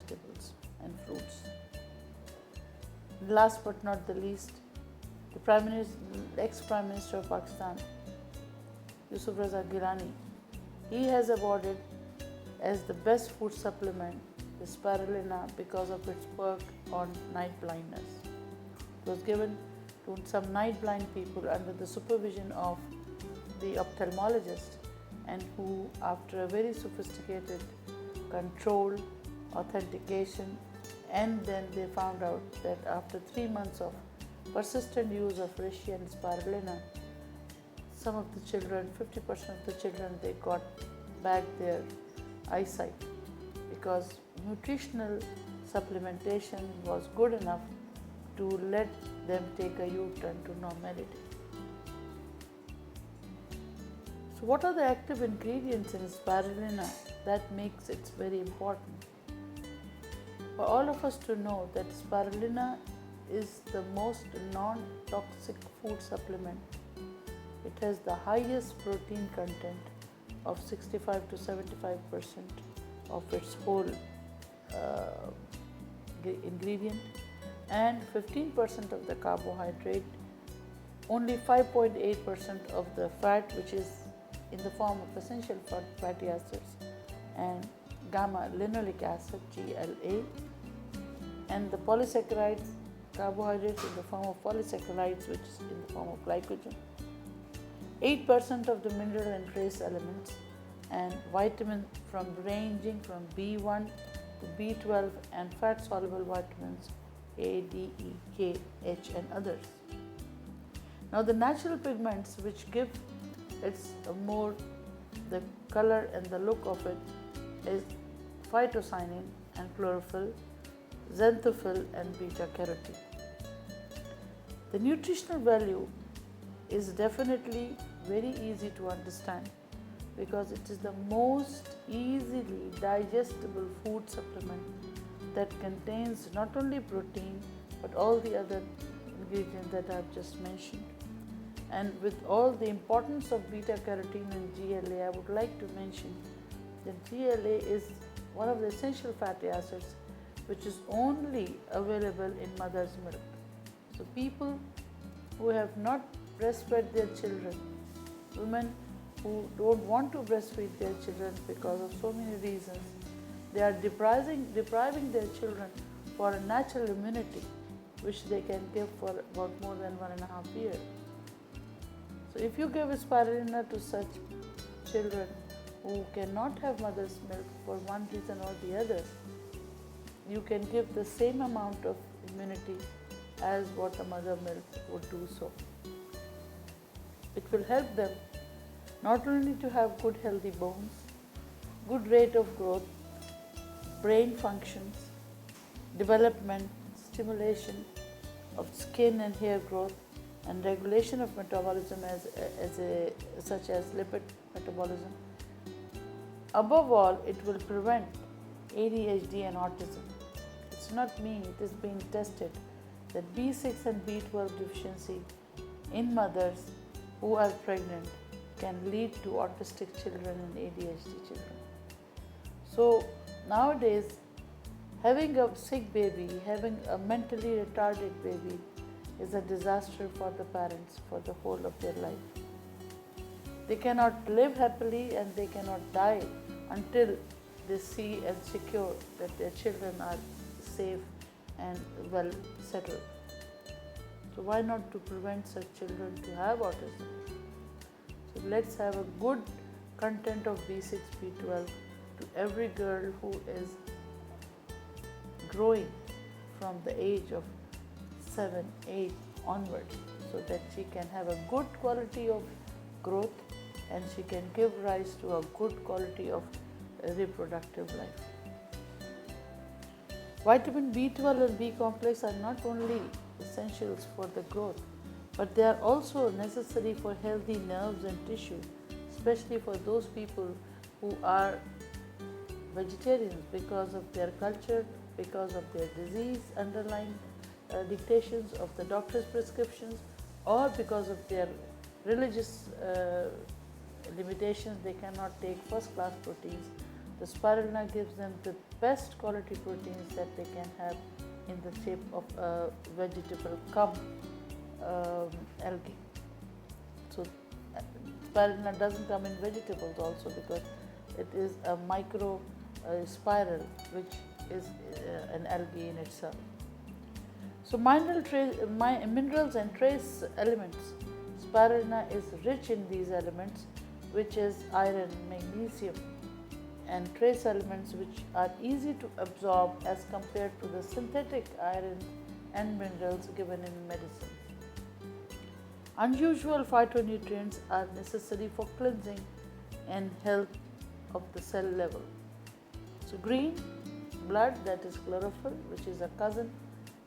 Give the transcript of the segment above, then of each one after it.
vegetables and fruits. Last but not the least, the ex-Prime Minister of Pakistan, Yusuf Raza Gilani, he has awarded as the best food supplement the spirulina because of its work on night blindness. It was given to some night blind people under the supervision of the ophthalmologist, and who, after a very sophisticated control, authentication, and then they found out that after 3 months of persistent use of reishi and spirulina, some of the children, 50% of the children, they got back their eyesight because nutritional supplementation was good enough to let them take a U-turn to normality. So what are the active ingredients in spirulina that makes it very important? For all of us to know that spirulina is the most non-toxic food supplement. It has the highest protein content of 65 to 75% of its whole ingredient, and 15% of the carbohydrate, only 5.8% of the fat, which is in the form of essential fatty acids, and gamma linolic acid GLA, and the polysaccharides, carbohydrates in the form of polysaccharides, which is in the form of glycogen, 8% of the mineral and trace elements, and vitamins ranging from B1 to B12, and fat soluble vitamins A, D, E, K, H, and others. Now the natural pigments which give it's more the color and the look of it is phytocyanin and chlorophyll, xanthophyll, and beta carotene. The nutritional value is definitely very easy to understand because it is the most easily digestible food supplement that contains not only protein but all the other ingredients that I have just mentioned. And with all the importance of beta carotene and GLA, I would like to mention that GLA is one of the essential fatty acids which is only available in mother's milk. So people who have not breastfed their children, women who don't want to breastfeed their children because of so many reasons, they are depriving their children for a natural immunity which they can give for about more than 1.5 years. So if you give spirulina to such children who cannot have mother's milk for one reason or the other, you can give the same amount of immunity as what a mother milk would do so. It will help them not only to have good healthy bones, good rate of growth, brain functions, development, stimulation of skin and hair growth, and regulation of metabolism such as lipid metabolism. Above all, it will prevent ADHD and autism. It's not me, it is being tested that B6 and B12 deficiency in mothers who are pregnant can lead to autistic children and ADHD children. So nowadays, having a sick baby, having a mentally retarded baby is a disaster for the parents for the whole of their life. They cannot live happily and they cannot die until they see and secure that their children are safe and well settled. So why not to prevent such children to have autism? So let's have a good content of B6, B12 to every girl who is growing from the age of 7, 8 onwards, so that she can have a good quality of growth and she can give rise to a good quality of reproductive life. Vitamin B12 and B complex are not only essentials for the growth, but they are also necessary for healthy nerves and tissue, especially for those people who are vegetarians because of their culture, because of their disease, underlying dictations of the doctor's prescriptions, or because of their religious limitations, they cannot take first-class proteins. The spirulina gives them the best quality proteins that they can have in the shape of a vegetable cum algae. So spirulina doesn't come in vegetables also because it is a micro spiral which is an algae in itself. So minerals and trace elements. Spirulina is rich in these elements, which is iron, magnesium, and trace elements which are easy to absorb as compared to the synthetic iron and minerals given in medicine. Unusual phytonutrients are necessary for cleansing and health of the cell level. So green blood, that is chlorophyll, which is a cousin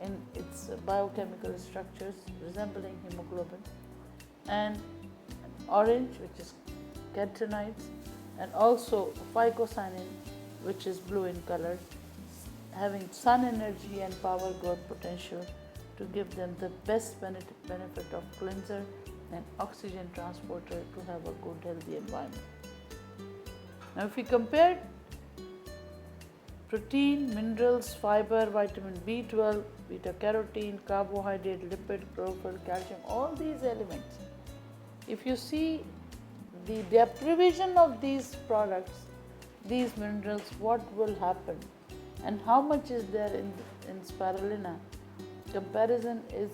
in its biochemical structures resembling hemoglobin, and orange, which is carotenoids, and also phycocyanin, which is blue in color, having sun energy and power growth potential to give them the best benefit of cleanser and oxygen transporter to have a good healthy environment. Now if we compare protein, minerals, fiber, vitamin B12, beta carotene, carbohydrate, lipid, chlorophyll, calcium, all these elements, if you see the deprivation of these products, these minerals, what will happen and how much is there in spirulina, comparison is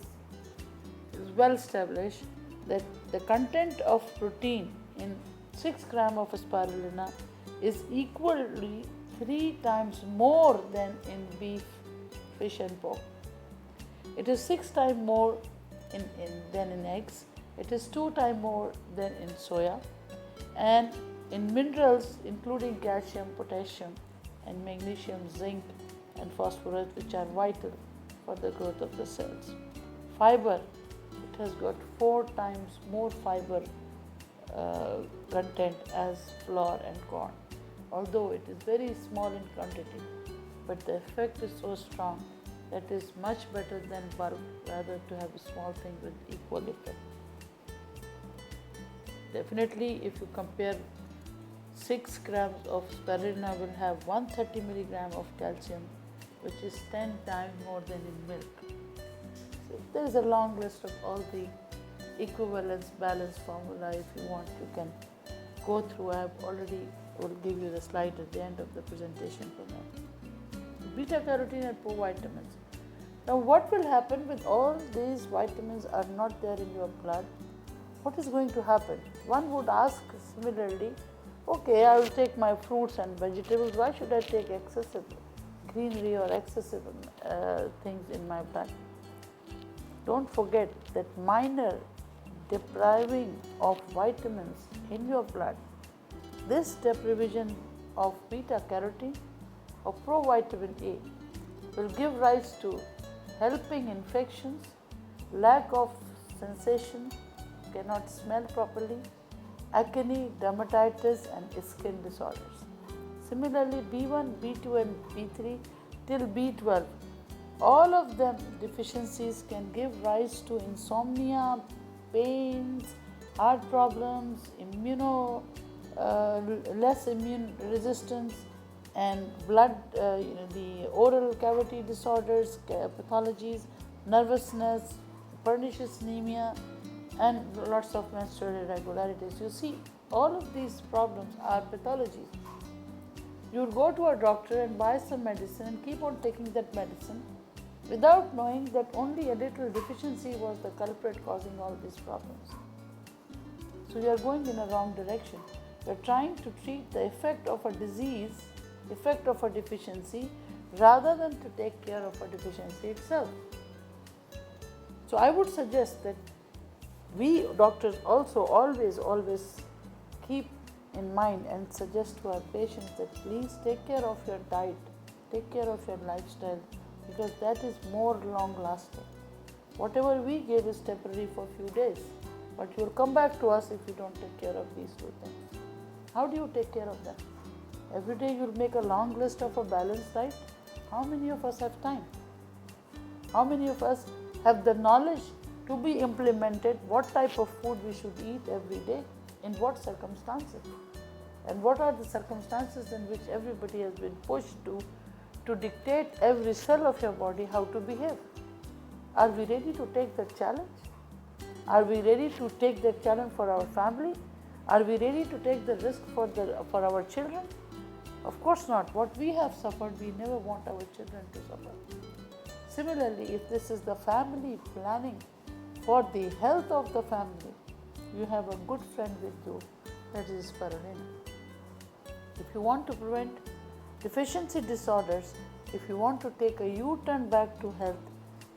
well established that the content of protein in 6 gram of spirulina is equally 3 times more than in beef, fish and pork. It is 6 times more than in eggs. It is 2 times more than in soya. And in minerals, including calcium, potassium, and magnesium, zinc, and phosphorus, which are vital for the growth of the cells. Fiber, it has got 4 times more fiber content as flour and corn. Although it is very small in quantity, but the effect is so strong that it is much better than bulk, rather to have a small thing with equal effect. Definitely, if you compare 6 grams of spirulina will have 130 milligram of calcium, which is 10 times more than in milk. So there is a long list of all the equivalence balance formula. If you want, you can go through. I have already will give you the slide at the end of the presentation for that. Beta carotene and provitamins. Now what will happen with all these vitamins are not there in your blood? What is going to happen? One would ask similarly, okay, I will take my fruits and vegetables, why should I take excessive greenery or excessive things in my blood? Don't forget that minor depriving of vitamins in your blood, this deprivation of beta carotene or provitamin A will give rise to helping infections, lack of sensation, cannot smell properly, acne, dermatitis, and skin disorders. Similarly, B1, B2, and B3 till B12, all of them deficiencies can give rise to insomnia, pains, heart problems, less immune resistance, and blood, the oral cavity disorders, pathologies, nervousness, pernicious anemia, and lots of menstrual irregularities. You see, all of these problems are pathologies. You would go to a doctor and buy some medicine and keep on taking that medicine without knowing that only a little deficiency was the culprit causing all these problems. So you are going in a wrong direction. You are trying to treat the effect of a disease, effect of a deficiency, rather than to take care of a deficiency itself. So I would suggest that we doctors also always keep in mind and suggest to our patients that please take care of your diet, take care of your lifestyle, because that is more long lasting. Whatever we give is temporary for a few days, but you will come back to us if you don't take care of these 2 things. How do you take care of them? Every day you will make a long list of a balanced diet. How many of us have time? How many of us have the knowledge to be implemented what type of food we should eat every day, in what circumstances? And what are the circumstances in which everybody has been pushed to to dictate every cell of your body how to behave. Are we ready to take that challenge? Are we ready to take that challenge for our family? Are we ready to take the risk for our children? Of course not. What we have suffered, we never want our children to suffer. Similarly, if this is the family planning for the health of the family, you have a good friend with you, that is spirulina. If you want to prevent deficiency disorders, if you want to take a U-turn back to health,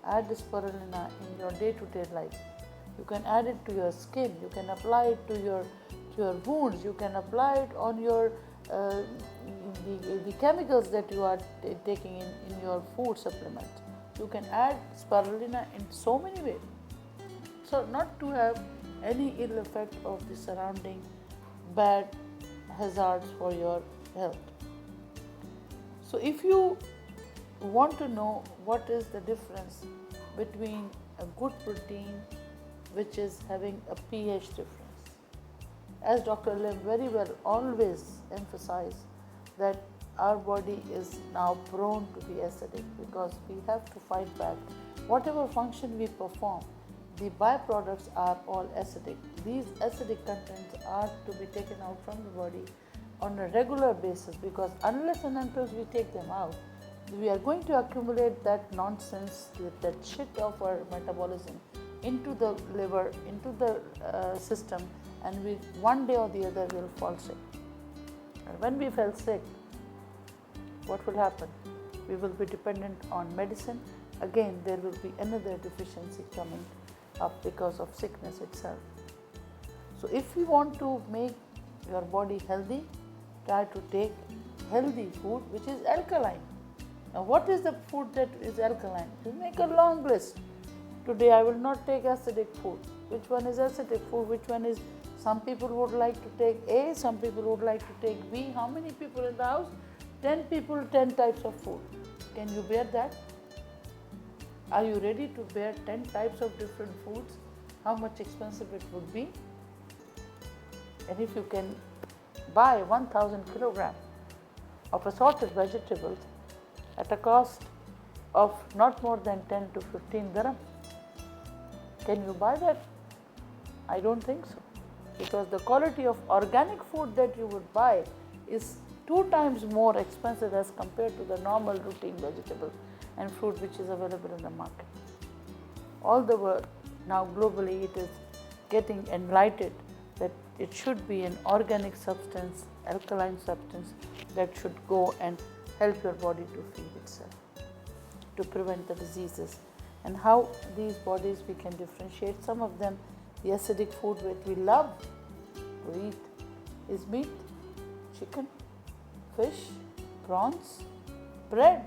add spirulina in your day-to-day life. You can add it to your skin, you can apply it to your wounds, you can apply it on your the chemicals that you are taking in your food supplements. You can add spirulina in so many ways. So not to have any ill effect of the surrounding bad hazards for your health. So if you want to know what is the difference between a good protein which is having a pH difference, as Dr. Lim very well always emphasized that our body is now prone to be acidic because we have to fight back. Whatever function we perform, the byproducts are all acidic. These acidic contents are to be taken out from the body on a regular basis, because unless and until we take them out, we are going to accumulate that nonsense, that shit of our metabolism into the liver, into the system, and we one day or the other will fall sick. And when we fell sick, what will happen? We will be dependent on medicine. Again, there will be another deficiency coming up because of sickness itself. So if you want to make your body healthy, try to take healthy food which is alkaline. Now what is the food that is alkaline? You make a long list. Today I will not take acidic food. Which one is acidic food? Which one is, some people would like to take A, some people would like to take B. How many people in the house? 10 people, 10 types of food. Can you bear that? Are you ready to bear 10 types of different foods? How much expensive it would be? And if you can buy 1000 kilograms of assorted vegetables at a cost of not more than 10 to 15 dirham, can you buy that? I don't think so, because the quality of organic food that you would buy is 2 times more expensive as compared to the normal routine vegetables and fruit which is available in the market. All the world now globally, it is getting enlightened that it should be an organic substance, alkaline substance that should go and help your body to feed itself, to prevent the diseases. And how these bodies we can differentiate. Some of them, the acidic food that we love to eat is meat, chicken, fish, prawns, bread.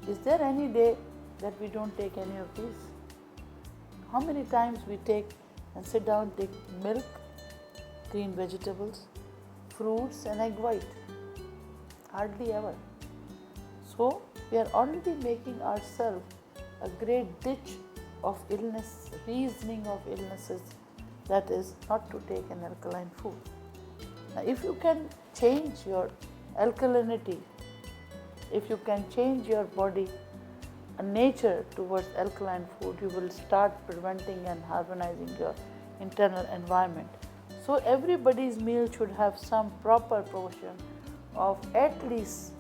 Is there any day that we don't take any of these? How many times we take and sit down, take milk, green vegetables, fruits and egg white? Hardly ever. So we are already making ourselves a great ditch of illness, reasoning of illnesses, that is not to take an alkaline food. Now if you can change your alkalinity, if you can change your body nature towards alkaline food, you will start preventing and harmonizing your internal environment. So everybody's meal should have some proper portion of at least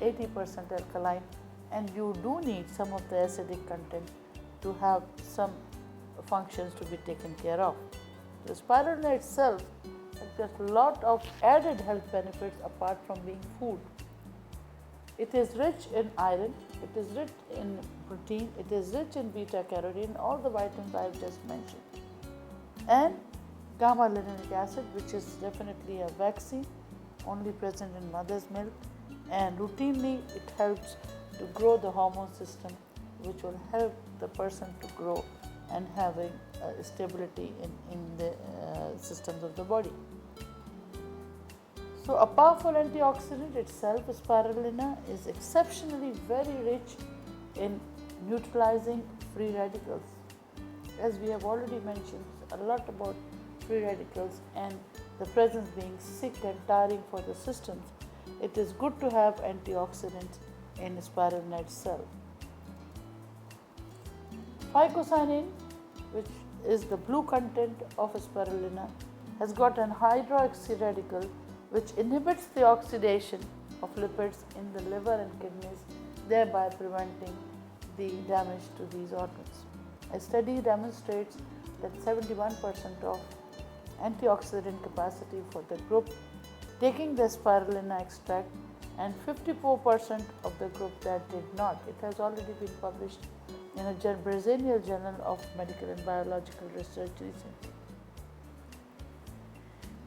80% alkaline, and you do need some of the acidic content to have some functions to be taken care of. The spirulina itself has a lot of added health benefits apart from being food. It is rich in iron, it is rich in protein, it is rich in beta carotene, all the vitamins I have just mentioned. And gamma linolenic acid, which is definitely a vaccine, only present in mother's milk, and routinely it helps to grow the hormone system, which will help the person to grow and having stability in the systems of the body. So a powerful antioxidant itself, spirulina, is exceptionally very rich in neutralizing free radicals. As we have already mentioned a lot about free radicals and the presence being sick and tiring for the systems, it is good to have antioxidants in spirulina itself. Phycocyanin, which is the blue content of spirulina, has got an hydroxy radical which inhibits the oxidation of lipids in the liver and kidneys, thereby preventing the damage to these organs. A study demonstrates that 71% of antioxidant capacity for the group taking the spirulina extract and 54% of the group that did not. It has already been published in a Brazilian Journal of Medical and Biological Research recently.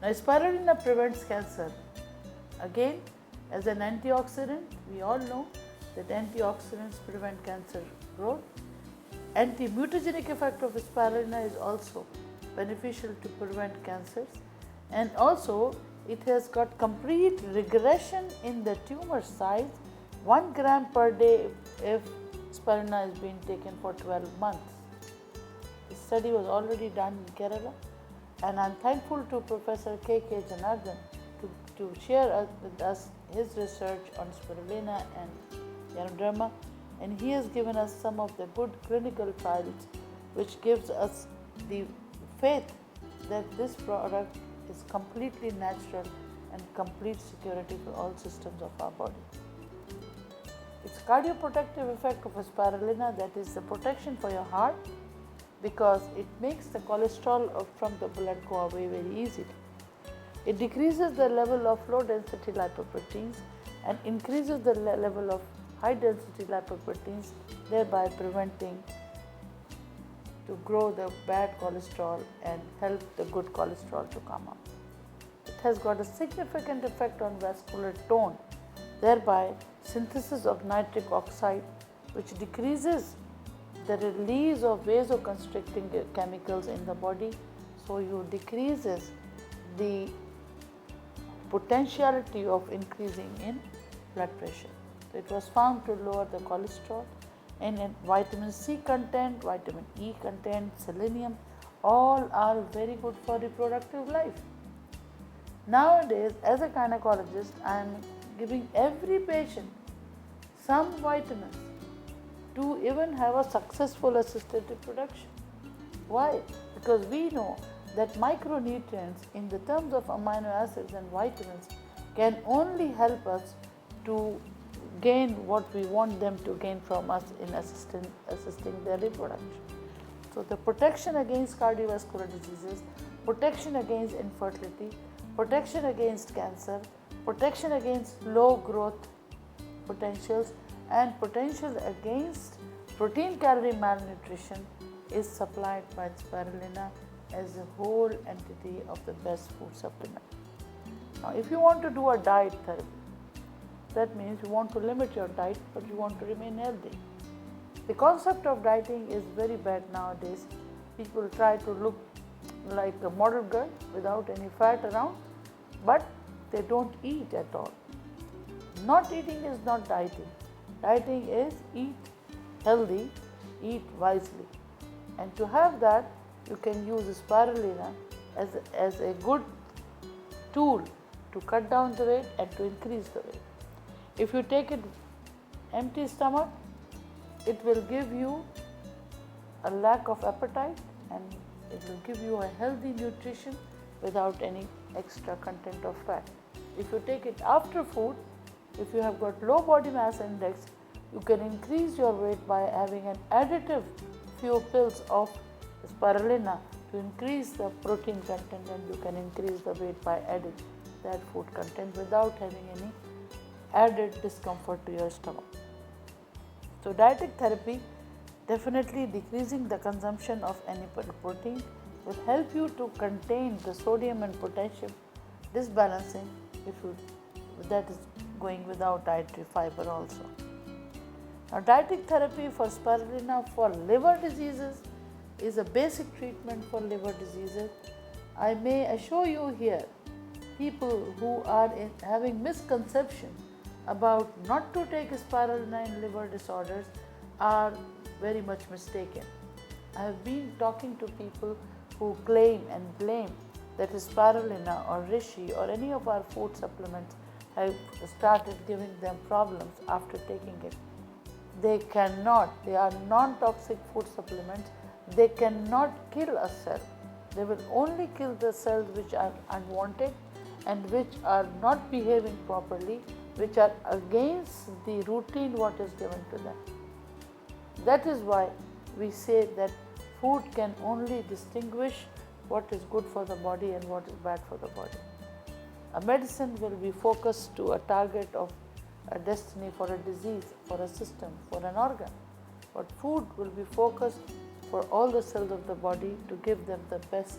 Now, spirulina prevents cancer. Again, as an antioxidant, we all know that antioxidants prevent cancer growth. Anti-mutagenic effect of spirulina is also beneficial to prevent cancers, and also it has got complete regression in the tumor size, 1 gram per day if spirulina is being taken for 12 months. This study was already done in Kerala, and I am thankful to Professor K.K. Janardhan to share with us his research on spirulina and Ganoderma, and he has given us some of the good clinical trials which gives us the faith that this product is completely natural and complete security for all systems of our body. Its cardioprotective effect of spirulina, that is the protection for your heart, because it makes the cholesterol from the blood go away very easily. It decreases the level of low density lipoproteins and increases the level of high density lipoproteins, thereby preventing to grow the bad cholesterol and help the good cholesterol to come up. It has got a significant effect on vascular tone, thereby synthesis of nitric oxide, which decreases the release of vasoconstricting chemicals in the body, so you decreases the potentiality of increasing in blood pressure. So it was found to lower the cholesterol, and in vitamin C content, vitamin E content, selenium, all are very good for reproductive life. Nowadays, as a gynecologist, I am giving every patient some vitamins to even have a successful assisted reproduction. Why? Because we know that micronutrients in the terms of amino acids and vitamins can only help us to gain what we want them to gain from us in assisting their reproduction. So the protection against cardiovascular diseases, protection against infertility, protection against cancer, protection against low growth potentials, and potential against protein calorie malnutrition is supplied by spirulina as a whole entity of the best food supplement. Now, if you want to do a diet therapy, that means you want to limit your diet but you want to remain healthy. The concept of dieting is very bad nowadays. People try to look like a model girl without any fat around, but they don't eat at all. Not eating is not dieting. Dieting is eat healthy, eat wisely. And to have that, you can use spirulina as a good tool to cut down the weight and to increase the weight. If you take it empty stomach, it will give you a lack of appetite and it will give you a healthy nutrition without any extra content of fat. If you take it after food, if you have got low body mass index, you can increase your weight by having an additive few pills of spirulina to increase the protein content, and you can increase the weight by adding that food content without having any added discomfort to your stomach. So dietic therapy, definitely decreasing the consumption of any protein, will help you to contain the sodium and potassium disbalancing if that is going without dietary fiber also. Now, dietic therapy for spirulina for liver diseases is a basic treatment for liver diseases. I may assure you here, people who are having misconception about not to take spirulina in liver disorders are very much mistaken. I have been talking to people who claim and blame that spirulina or reishi or any of our food supplements have started giving them problems after taking it. They are non-toxic food supplements, they cannot kill a cell. They will only kill the cells which are unwanted and which are not behaving properly, which are against the routine what is given to them. That is why we say that food can only distinguish what is good for the body and what is bad for the body. A medicine will be focused to a target of a destiny for a disease, for a system, for an organ. But food will be focused for all the cells of the body to give them the best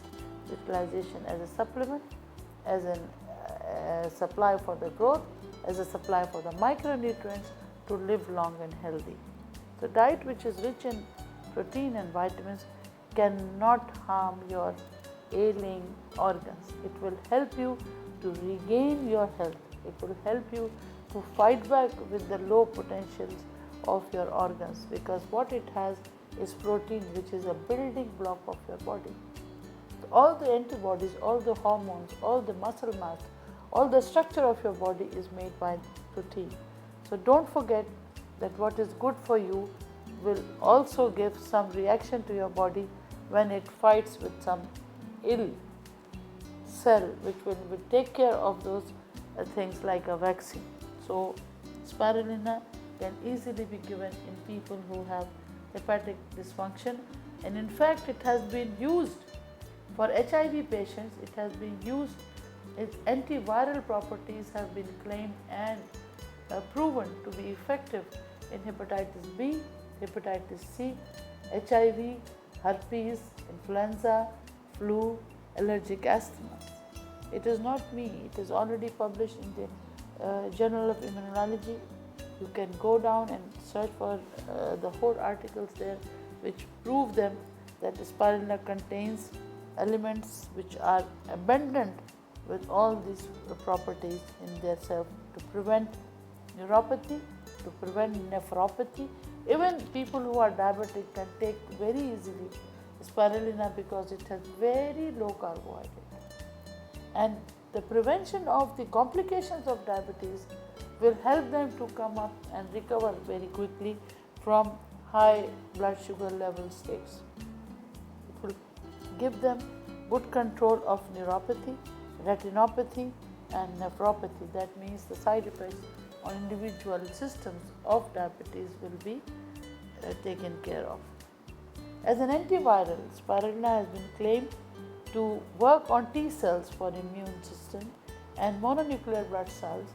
utilization as a supplement, as a supply for the growth, as a supply for the micronutrients to live long and healthy. The diet which is rich in protein and vitamins cannot harm your ailing organs. It will help you to regain your health. It will help you to fight back with the low potentials of your organs, because what it has is protein, which is a building block of your body. So all the antibodies, all the hormones, all the muscle mass, all the structure of your body is made by protein. So don't forget that what is good for you will also give some reaction to your body when it fights with some ill cell, which will take care of those things like a vaccine. So spirulina can easily be given in people who have hepatic dysfunction, and in fact it has been used for HIV patients. It has been used, its antiviral properties have been claimed and proven to be effective in hepatitis B, hepatitis C, HIV, herpes, influenza, flu, allergic asthma. It is not me, it is already published in the Journal of Immunology. You can go down and search for the whole articles there which prove them that the spirulina contains elements which are abundant with all these properties in their self to prevent neuropathy, to prevent nephropathy. Even people who are diabetic can take very easily spirulina because it has very low carbohydrate. And the prevention of the complications of diabetes will help them to come up and recover very quickly from high blood sugar level states. It will give them good control of neuropathy, retinopathy and nephropathy. That means the side effects on individual systems of diabetes will be taken care of. As an antiviral, spirulina has been claimed to work on T cells for immune system and mononuclear blood cells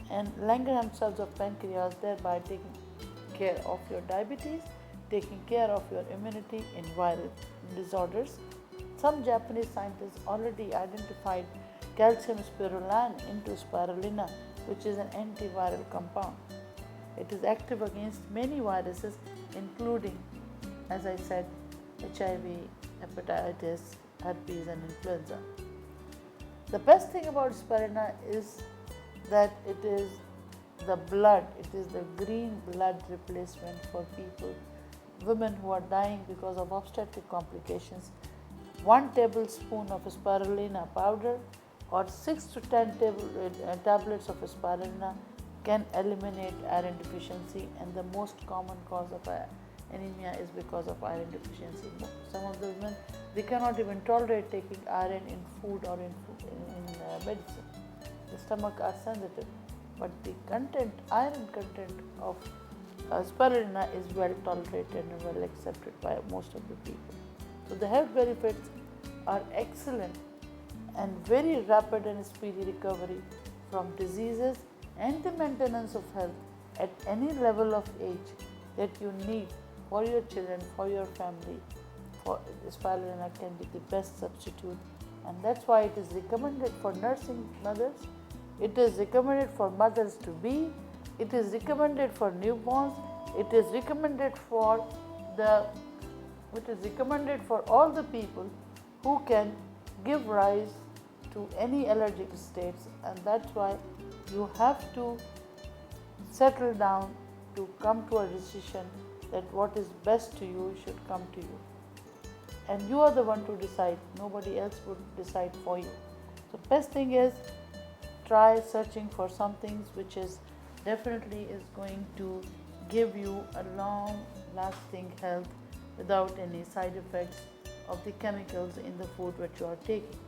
and Langerhans cells of pancreas, thereby taking care of your diabetes, taking care of your immunity in viral disorders. Some Japanese scientists already identified calcium spiruline into spirulina, which is an antiviral compound. It is active against many viruses, including, as I said, HIV, hepatitis, herpes and influenza. The best thing about spirulina is that it is the blood, it is the green blood replacement for people, women who are dying because of obstetric complications. 1 tablespoon of spirulina powder or 6 to 10 tablets of spirulina can eliminate iron deficiency, and the most common cause of anemia is because of iron deficiency. Some of the women, they cannot even tolerate taking iron in food or in medicine. The stomach are sensitive, but the iron content of spirulina is well tolerated and well accepted by most of the people. So the health benefits are excellent and very rapid and speedy recovery from diseases and the maintenance of health at any level of age that you need for your children, for your family. For spirulina can be the best substitute, and that's why it is recommended for nursing mothers. It is recommended for mothers to be. It is recommended for newborns. It is recommended for all the people who can give rise to any allergic states, and that's why you have to settle down to come to a decision that what is best to you should come to you. And you are the one to decide, nobody else would decide for you. The best thing is try searching for something which is definitely is going to give you a long lasting health without any side effects of the chemicals in the food which you are taking.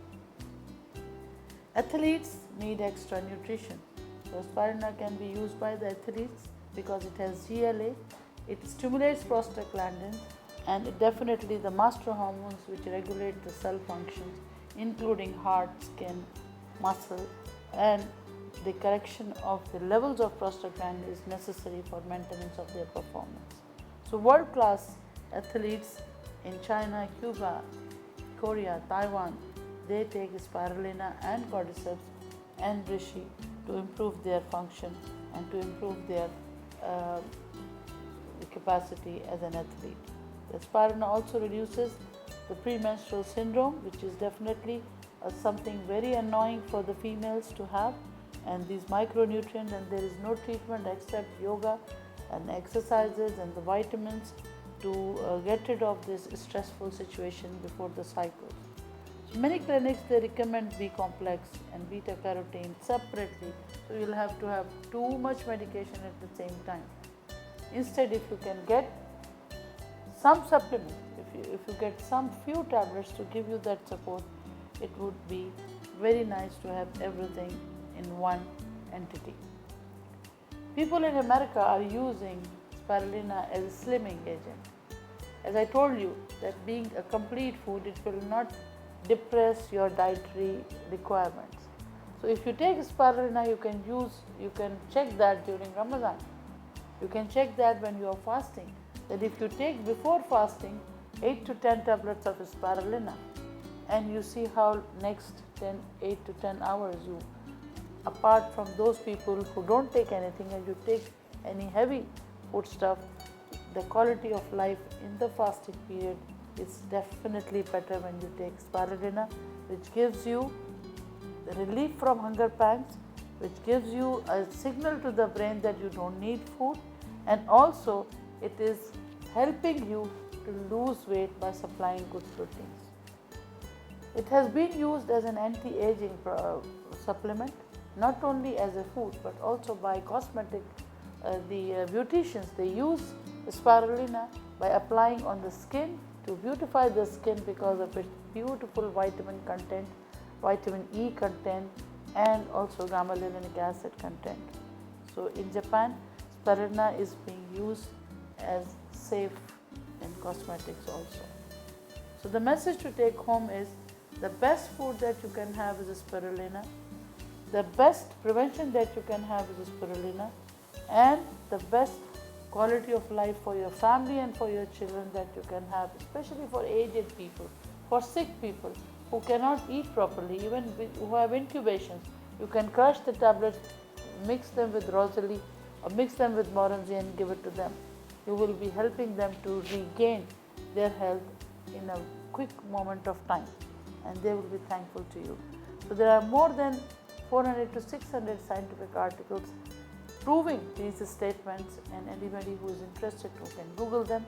Athletes need extra nutrition. So spirulina can be used by the athletes because it has GLA, it stimulates prostaglandins, and it definitely the master hormones which regulate the cell functions, including heart, skin, muscle, and the correction of the levels of prostaglandin is necessary for maintenance of their performance. So world-class athletes in China, Cuba, Korea, Taiwan, they take spirulina and cordyceps and reishi to improve their function and to improve their capacity as an athlete. The spirulina also reduces the premenstrual syndrome, which is definitely something very annoying for the females to have, and these micronutrients, and there is no treatment except yoga and exercises and the vitamins to get rid of this stressful situation before the cycle. So many clinics, they recommend B complex and beta carotene separately, so you'll have to have too much medication at the same time. Instead, if you can get some supplements, if you get some few tablets to give you that support, it would be very nice to have everything in one entity. People in America are using spirulina as a slimming agent. As I told you, that being a complete food, it will not depress your dietary requirements. So if you take spirulina, you can check that during Ramadan. You can check that when you are fasting, that if you take before fasting 8 to 10 tablets of spirulina, and you see how next 8 to 10 hours you, apart from those people who don't take anything and you take any heavy food stuff, the quality of life in the fasting period is definitely better when you take spirulina, which gives you relief from hunger pangs, which gives you a signal to the brain that you don't need food, and also it is helping you to lose weight by supplying good proteins. It has been used as an anti-aging supplement, not only as a food but also by cosmetic. The beauticians, they use spirulina by applying on the skin to beautify the skin because of its beautiful vitamin content, vitamin E content, and also gamma-linolenic acid content. So in Japan, spirulina is being used as safe in cosmetics also. So the message to take home is the best food that you can have is spirulina, the best prevention that you can have is spirulina, and the best quality of life for your family and for your children that you can have, especially for aged people, for sick people who cannot eat properly, even who have intubations. You can crush the tablets, mix them with rosali or mix them with morangi and give it to them. You will be helping them to regain their health in a quick moment of time, and they will be thankful to you. So there are more than 400 to 600 scientific articles proving these statements, and anybody who is interested who can Google them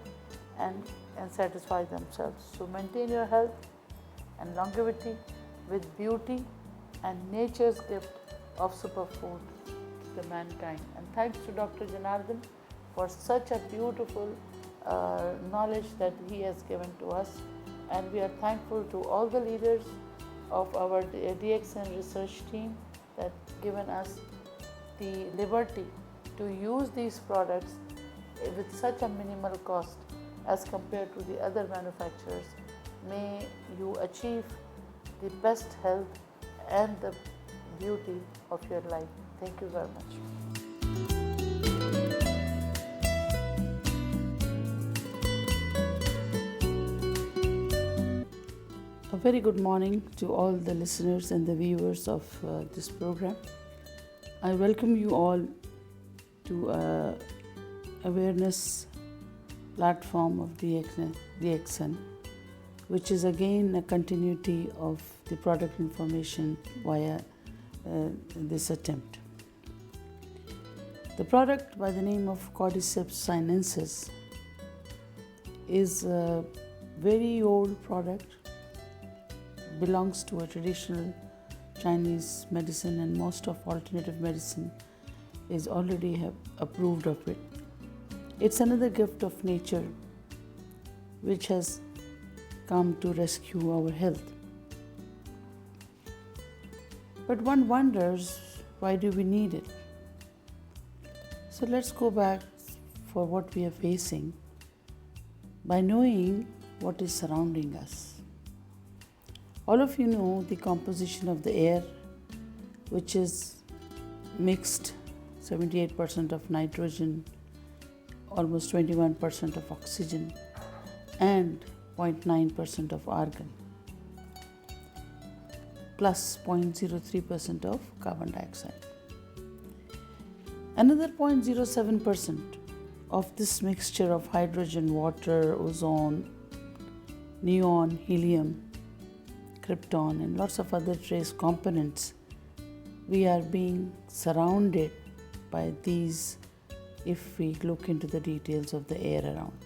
and satisfy themselves. So maintain your health and longevity with beauty and nature's gift of superfood to the mankind. And thanks to Dr. Janardhan for such a beautiful knowledge that he has given to us. And we are thankful to all the leaders of our DXN research team that given us the liberty to use these products with such a minimal cost as compared to the other manufacturers. May you achieve the best health and the beauty of your life. Thank you very much. A very good morning to all the listeners and the viewers of this program. I welcome you all to awareness platform of DXN, which is again a continuity of the product information via this attempt. The product by the name of Cordyceps sinensis is a very old product, belongs to a traditional Chinese medicine and most of alternative medicine is already have approved of it. It's another gift of nature which has come to rescue our health. But one wonders, why do we need it? So let's go back for what we are facing by knowing what is surrounding us. All of you know the composition of the air, which is mixed 78% of nitrogen, almost 21% of oxygen, and 0.9% of argon, plus 0.03% of carbon dioxide. Another 0.07% of this mixture of hydrogen, water, ozone, neon, helium, krypton, and lots of other trace components, we are being surrounded by these if we look into the details of the air around.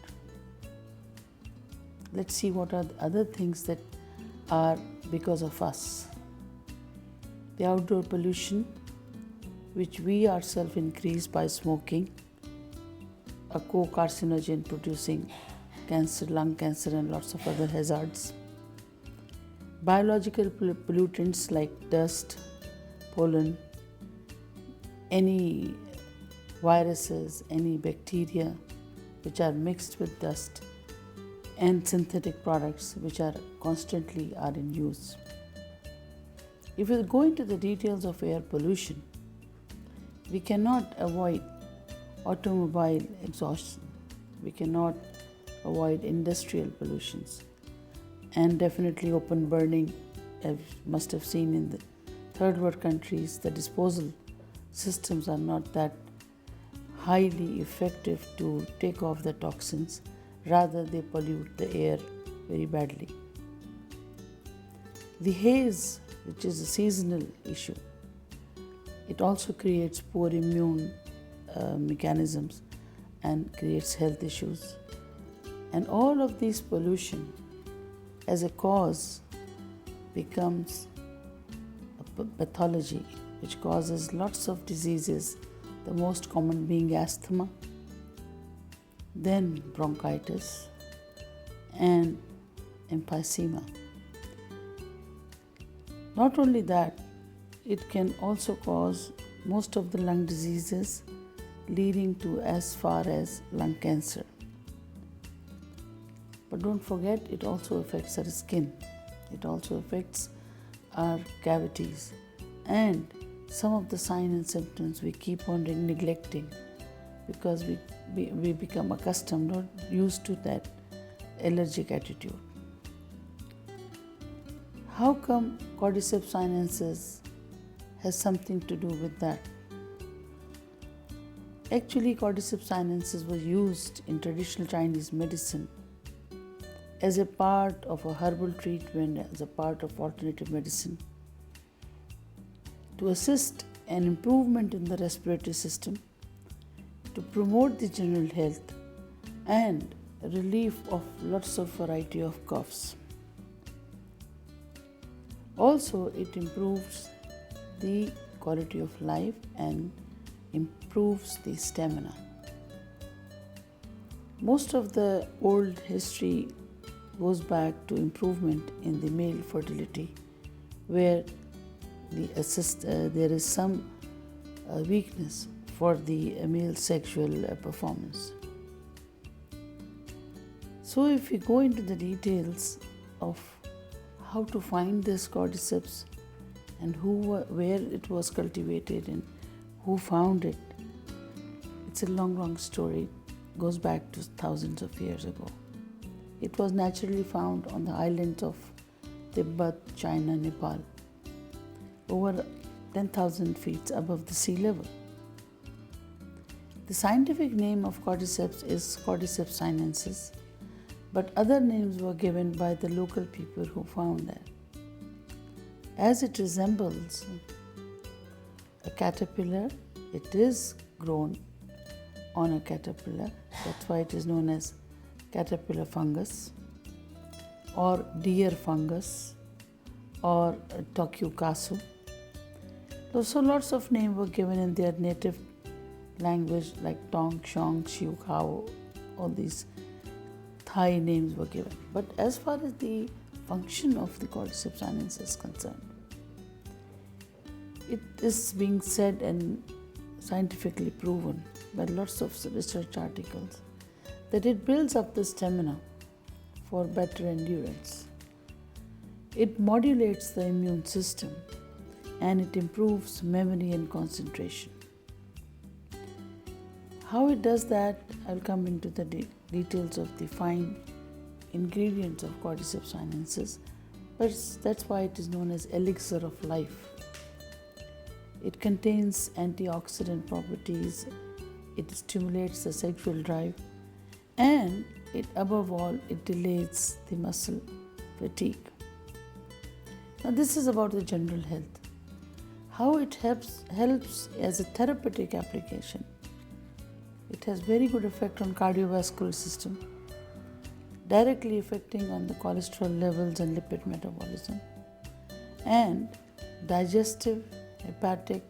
Let's see what are the other things that are because of us. The outdoor pollution, which we ourselves increase by smoking, a co-carcinogen producing cancer, lung cancer, and lots of other hazards. Biological pollutants like dust, pollen, any viruses, any bacteria which are mixed with dust, and synthetic products which are constantly in use. If we go into the details of air pollution, we cannot avoid automobile exhaustion, we cannot avoid industrial pollutions, and definitely open burning. As you must have seen in the third world countries, the disposal systems are not that highly effective to take off the toxins, rather they pollute the air very badly. The haze, which is a seasonal issue, it also creates poor immune mechanisms and creates health issues. And all of these pollution as a cause becomes a pathology which causes lots of diseases, the most common being asthma, then bronchitis and emphysema. Not only that, it can also cause most of the lung diseases, leading to as far as lung cancer. But don't forget, it also affects our skin, it also affects our cavities, and some of the signs and symptoms we keep on neglecting because we become accustomed or used to that allergic attitude. How come cordyceps sinensis has something to do with that? Actually, cordyceps sinensis was used in traditional Chinese medicine as a part of a herbal treatment, as a part of alternative medicine, to assist an improvement in the respiratory system, to promote the general health, and relief of lots of variety of coughs. Also, it improves the quality of life and improves the stamina. Most of the old history goes back to improvement in the male fertility, where there is some weakness for the male sexual performance. So if we go into the details of how to find this cordyceps and where it was cultivated and who found it, it's a long story. It goes back to thousands of years ago. It was naturally found on the islands of Tibet, China, Nepal, over 10,000 feet above the sea level. The scientific name of cordyceps is Cordyceps sinensis, but other names were given by the local people who found that. As it resembles a caterpillar, it is grown on a caterpillar. That's why it is known as caterpillar fungus or deer fungus or tokukasu. So lots of names were given in their native language, like Tong, Shong, Xiu, Kao, all these Thai names were given. But as far as the function of the cordyceps sinensis is concerned, it is being said and scientifically proven by lots of research articles that it builds up the stamina for better endurance. It modulates the immune system and it improves memory and concentration. How it does that, I'll come into the details of the fine ingredients of cordyceps sinensis, but that's why it is known as elixir of life. It contains antioxidant properties, it stimulates the sexual drive, and above all, it delays the muscle fatigue. Now, this is about the general health. How it helps as a therapeutic application. It has very good effect on cardiovascular system, directly affecting on the cholesterol levels and lipid metabolism, and digestive, hepatic,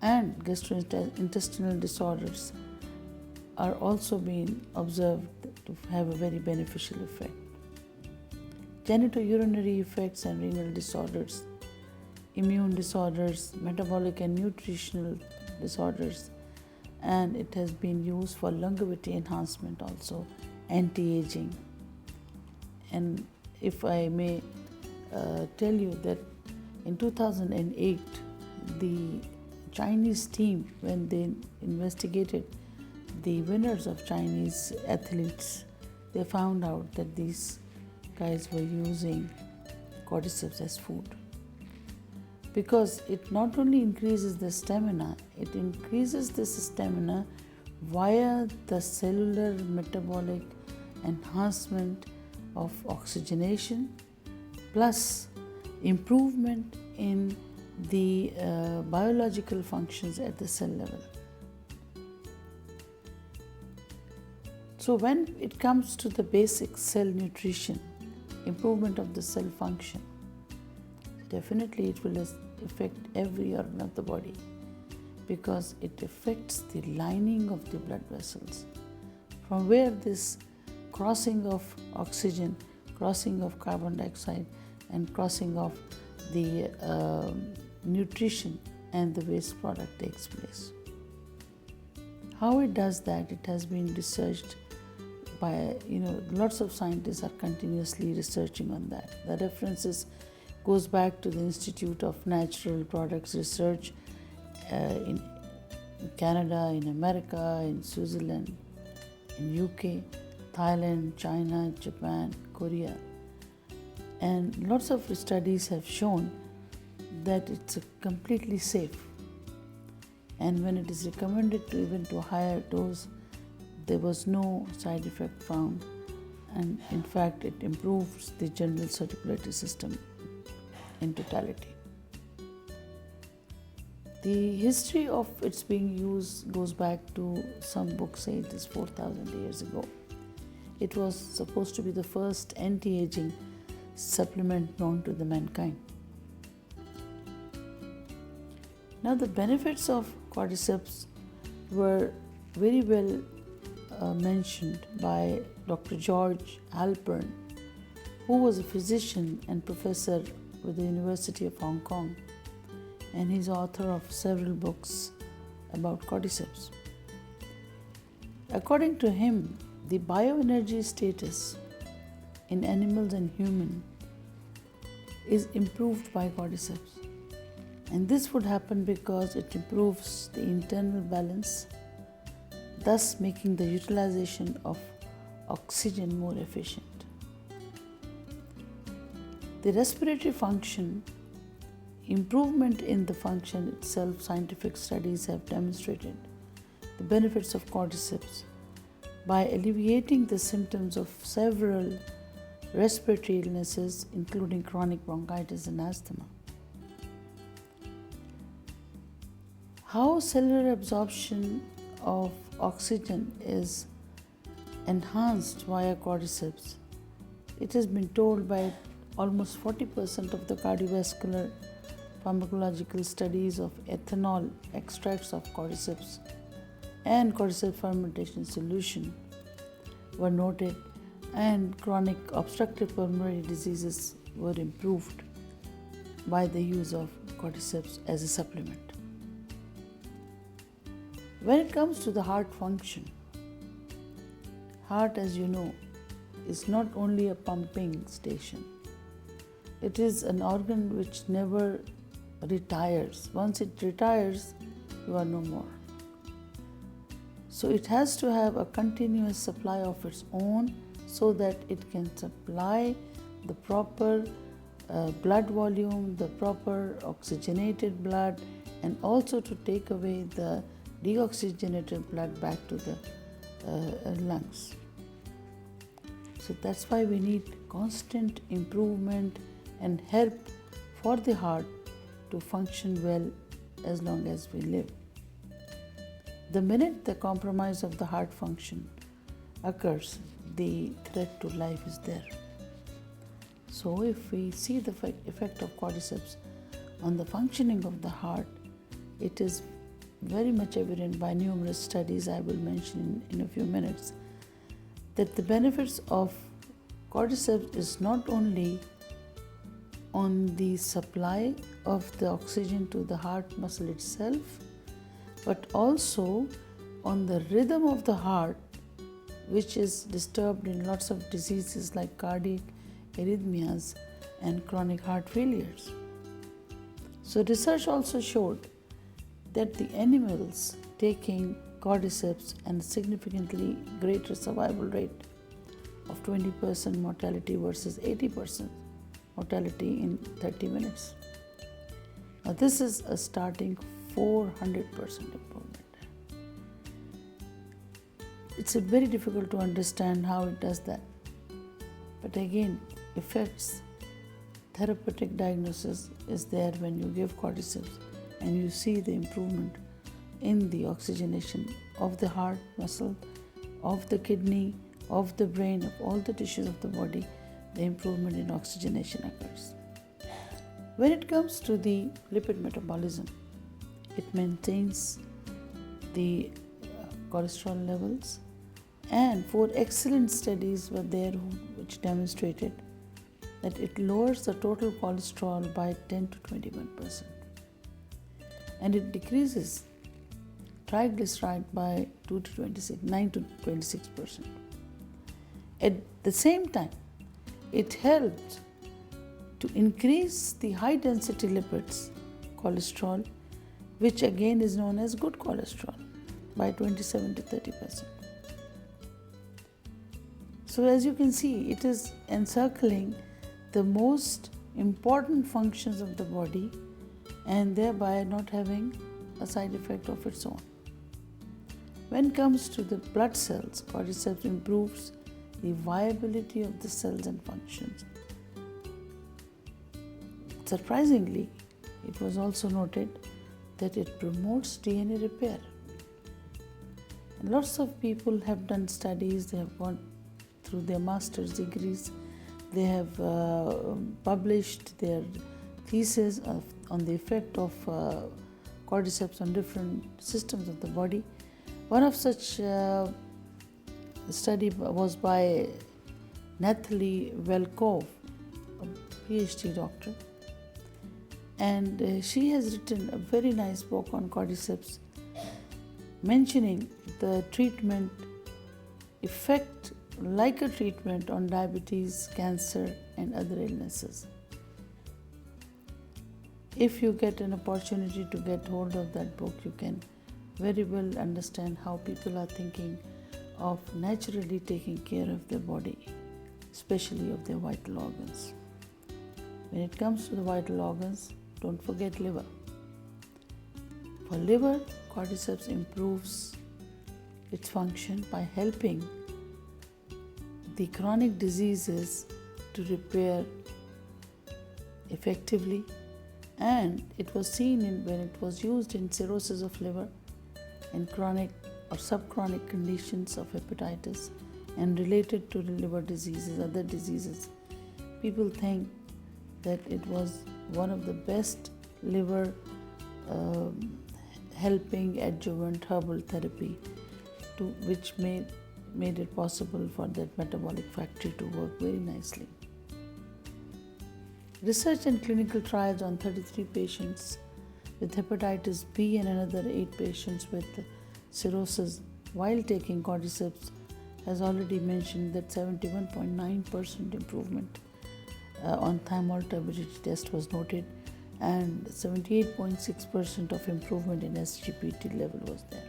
and gastrointestinal disorders are also being observed to have a very beneficial effect. Genitourinary effects and renal disorders, immune disorders, metabolic and nutritional disorders, and it has been used for longevity enhancement also, anti-aging. And if I may tell you that in 2008, the Chinese team, when they investigated the winners of Chinese athletes, they found out that these guys were using cordyceps as food, because it not only increases the stamina, it increases this stamina via the cellular metabolic enhancement of oxygenation plus improvement in the biological functions at the cell level. So when it comes to the basic cell nutrition, improvement of the cell function, definitely it will affect every organ of the body, because it affects the lining of the blood vessels, from where this crossing of oxygen, crossing of carbon dioxide, and crossing of the nutrition and the waste product takes place. How it does that, it has been researched by, lots of scientists are continuously researching on that. The references goes back to the Institute of Natural Products Research in Canada, in America, in Switzerland, in UK, Thailand, China, Japan, Korea. And lots of studies have shown that it's completely safe. And when it is recommended to even to a higher dose, there was no side effect found. And in fact, it improves the general circulatory system in totality. The history of its being used goes back to, some books say it is 4,000 years ago. It was supposed to be the first anti-aging supplement known to the mankind. Now, the benefits of cordyceps were very well mentioned by Dr. George Alpern, who was a physician and professor with the University of Hong Kong, and he's author of several books about cordyceps. According to him, the bioenergy status in animals and human is improved by cordyceps, and this would happen because it improves the internal balance, thus making the utilization of oxygen more efficient. The respiratory function, improvement in the function itself, scientific studies have demonstrated the benefits of cordyceps by alleviating the symptoms of several respiratory illnesses, including chronic bronchitis and asthma. How cellular absorption of oxygen is enhanced via cordyceps? It has been told by almost 40% of the cardiovascular pharmacological studies of ethanol extracts of cordyceps and cordyceps fermentation solution were noted, and chronic obstructive pulmonary diseases were improved by the use of cordyceps as a supplement. When it comes to the heart function, heart, as you know, is not only a pumping station. It is an organ which never retires. Once it retires, you are no more. So it has to have a continuous supply of its own so that it can supply the proper blood volume, the proper oxygenated blood, and also to take away the deoxygenated blood back to the lungs. So that's why we need constant improvement and help for the heart to function well as long as we live. The minute the compromise of the heart function occurs, the threat to life is there. So if we see the effect of cordyceps on the functioning of the heart, it is very much evident by numerous studies I will mention in a few minutes, that the benefits of cordyceps is not only on the supply of the oxygen to the heart muscle itself, but also on the rhythm of the heart, which is disturbed in lots of diseases like cardiac arrhythmias and chronic heart failures. So research also showed that the animals taking cordyceps and significantly greater survival rate of 20% mortality versus 80% mortality in 30 minutes. Now this is a starting 400% improvement. It's very difficult to understand how it does that. But again, effects, therapeutic diagnosis is there when you give cordyceps and you see the improvement in the oxygenation of the heart muscle, of the kidney, of the brain, of all the tissues of the body. The improvement in oxygenation occurs. When it comes to the lipid metabolism, it maintains the cholesterol levels, and 4 excellent studies were there which demonstrated that it lowers the total cholesterol by 10 to 21%, and it decreases triglyceride by 9 to 26%. At the same time, it helped to increase the high density lipids, cholesterol, which again is known as good cholesterol, by 27 to 30%. So as you can see, it is encircling the most important functions of the body and thereby not having a side effect of its own. When it comes to the blood cells, cordyceps improves the viability of the cells and functions. Surprisingly, it was also noted that it promotes DNA repair. And lots of people have done studies, they have gone through their master's degrees, they have published their thesis on the effect of cordyceps on different systems of the body. One of such study was by Natalie Velkov, a PhD doctor, and she has written a very nice book on cordyceps, mentioning the treatment effect like a treatment on diabetes, cancer, and other illnesses. If you get an opportunity to get hold of that book, you can very well understand how people are thinking of naturally taking care of their body, especially of their vital organs. When it comes to the vital organs, don't forget liver. For liver, cordyceps improves its function by helping the chronic diseases to repair effectively, and it was seen when it was used in cirrhosis of liver and chronic or subchronic conditions of hepatitis and related to the liver diseases, other diseases. People think that it was one of the best liver helping adjuvant herbal therapy, which made it possible for that metabolic factory to work very nicely. Research and clinical trials on 33 patients with hepatitis B and another 8 patients with cirrhosis while taking cordyceps has already mentioned that 71.9% improvement on thymol turbidity test was noted, and 78.6% of improvement in SGPT level was there.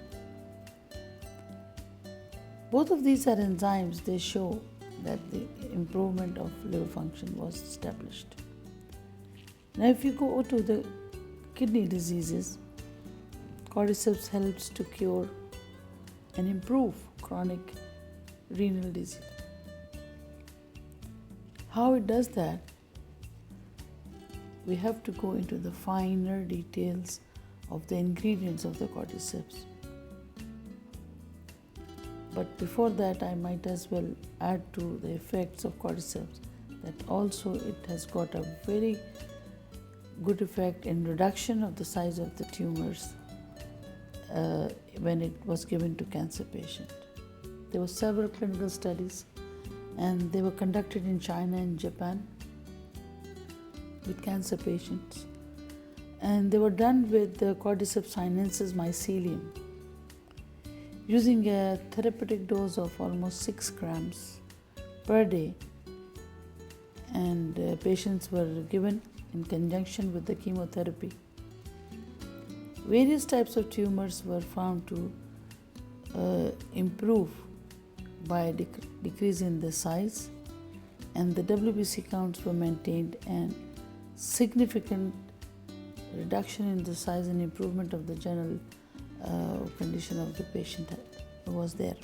Both of these are enzymes. They show that the improvement of liver function was established. Now, if you go to the kidney diseases, cordyceps helps to cure and improve chronic renal disease. How it does that? We have to go into the finer details of the ingredients of the cordyceps. But before that, I might as well add to the effects of cordyceps that also it has got a very good effect in reduction of the size of the tumors when it was given to cancer patients. There were several clinical studies, and they were conducted in China and Japan with cancer patients, and they were done with the cordyceps sinensis mycelium using a therapeutic dose of almost 6 grams per day, and patients were given in conjunction with the chemotherapy. Various types of tumors were found to improve by decrease in the size, and the WBC counts were maintained, and significant reduction in the size and improvement of the general condition of the patient was there.